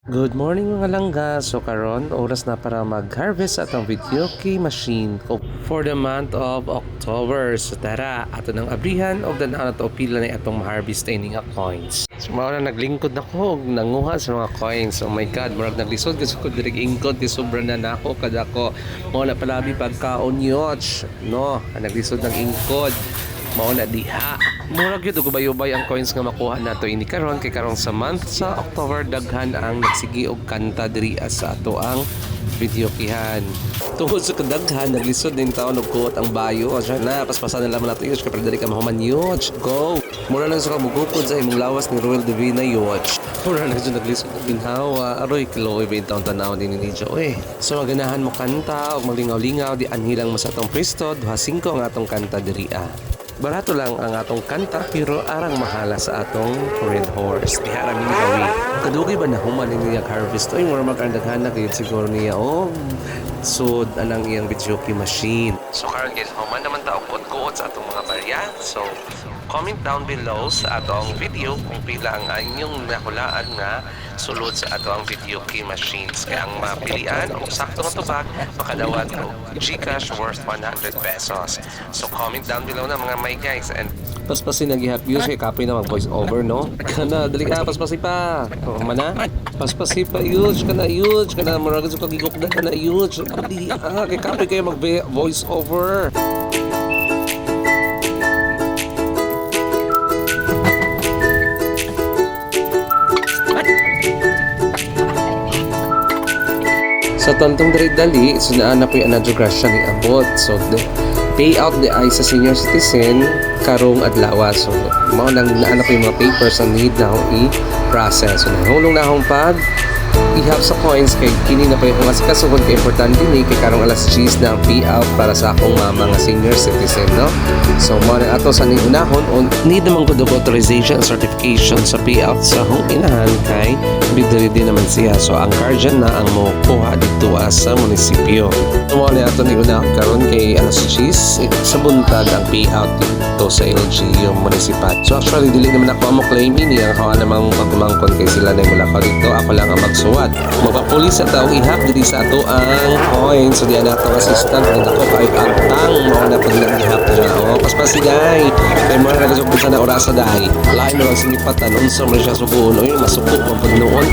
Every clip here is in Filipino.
Good morning mga langga. So karon oras na para mag-harvest atong videoke machine for the month of October. So tara, ato nang abrihan og dan-an ato pila na atong ma-harvest ini nga coins. So mao na naglingkod nako og nanguha sa mga coins. Oh my god, murag naglisod gyud ko diri ingkod di sobra na nako kada ko. Mao na palabi pagkaon yoch, no? Naglisod ng ingkod. Mao na diha. Murag gyud og ubay-ubay ang coins nga makuha nato ini karon kay karon sa month sa October daghan ang nagsigi og kanta diri sa ato ang videokihan. Tungod sa kadaghan naglisod din taon og kuot ang bayo. Asa na paspasan na lamang nato yun kay diri ka mahuman yoch. Go. Mura lang sa kabugukod sa imong lawas ni Royal Divina yoch. Mura lang sa naglisod og ginhawa. Aroy kiloy ba taon tanaw din ni Joe So maganahan mo kanta og maglingaw-lingaw di anhilang mo sa atong Cristo duha 5 ang atong kanta diri Barato lang ang atong kanta pero arang mahala sa atong Red Horse. Dihara mini gawi. Kadugay ba na human niya harvest? Oy, mura magandaghan na kayo siguro niya. Oh, sud anang iyang videoke machine. So karon guys, human naman ta og kuot sa atong mga barya. So comment down below sa atong video kung pila ang inyong nahulaan nga sulod sa ato ang videoke machines. Kaya ang mapilian o sakto nga tubag makadawat ang GCash worth 100 pesos. So comment down below na mga my guys. And paspasin ang gihap views kay kapoy na mag voice over, no? Kana dali paspasi pa. O mana? Paspasi pa huge kana murag sa kagigukda kana huge. Dali kay kapoy kayo mag voice over. Sa tontong dali sunaan na po yung anadrograsya ni abot. So the payout di ay sa senior citizen karong adlaw. So mao nang naana po yung mga papers na need na i-process. So nahulong na akong pag ihap sa coins kay kini na pa yung mas kasugod kay importante ni kay karong alas 10 na ang payout para sa akong mga senior citizen, no? So mo na ato sa unahon on need naman ko og authorization certification sa payout sa akong inahan kay bidiri din naman siya. So ang guardian na ang mo kuha dito sa munisipyo. So mo na ato ni unahon karon kay alas 10 sa buntag ang payout dito sa LGU municipal. So actually dili naman ako mo claim ini ang hawa namang pagmangkon kay sila na mula ko dito. Ako lang ang magsuwat. Magpapulis at tao ihap diri sa ato ang coin. So diyan nato assistant ng ako kay antang mo na pag ihap dyan. O paspasigay kay mo na gasog sa na orasa dahi. Lain mo lang sinipatan unsa man siya subuon o yun masuko mo pag noon.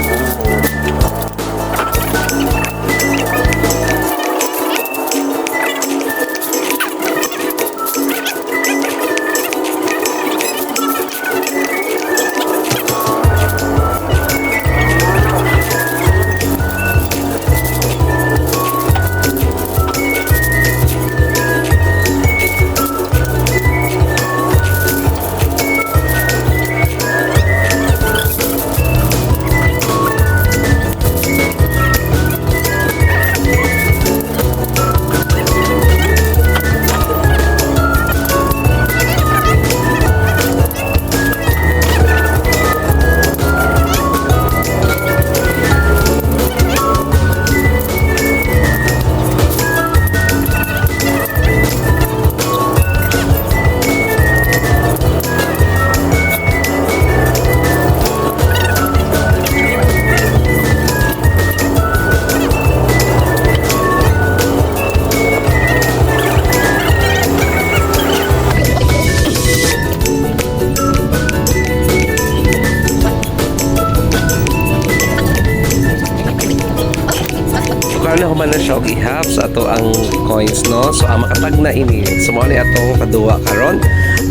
na human na siya og ihap sa ato ang coins, no? So ang makatag na ini so mo ni atong kaduwa karon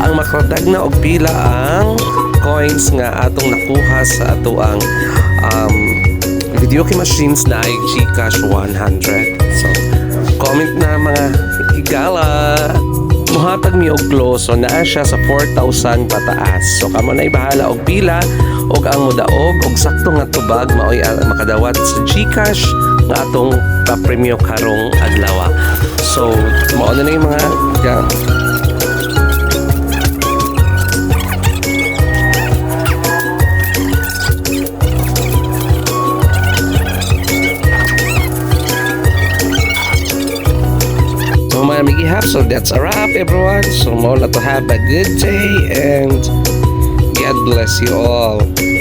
ang makatag na og pila ang coins nga atong nakuha sa ato ang videoke machines na ay GCash 100. So comment na mga higala muhatag mi og close so naa siya sa 4,000 pataas. So kamo na ibahala og pila og ang mudaog og sakto nga tubag maoy makadawat sa GCash nga atong pa-premyo karong adlaw. So mao na yung mga so that's a wrap, everyone. So more to have a good day and God bless you all.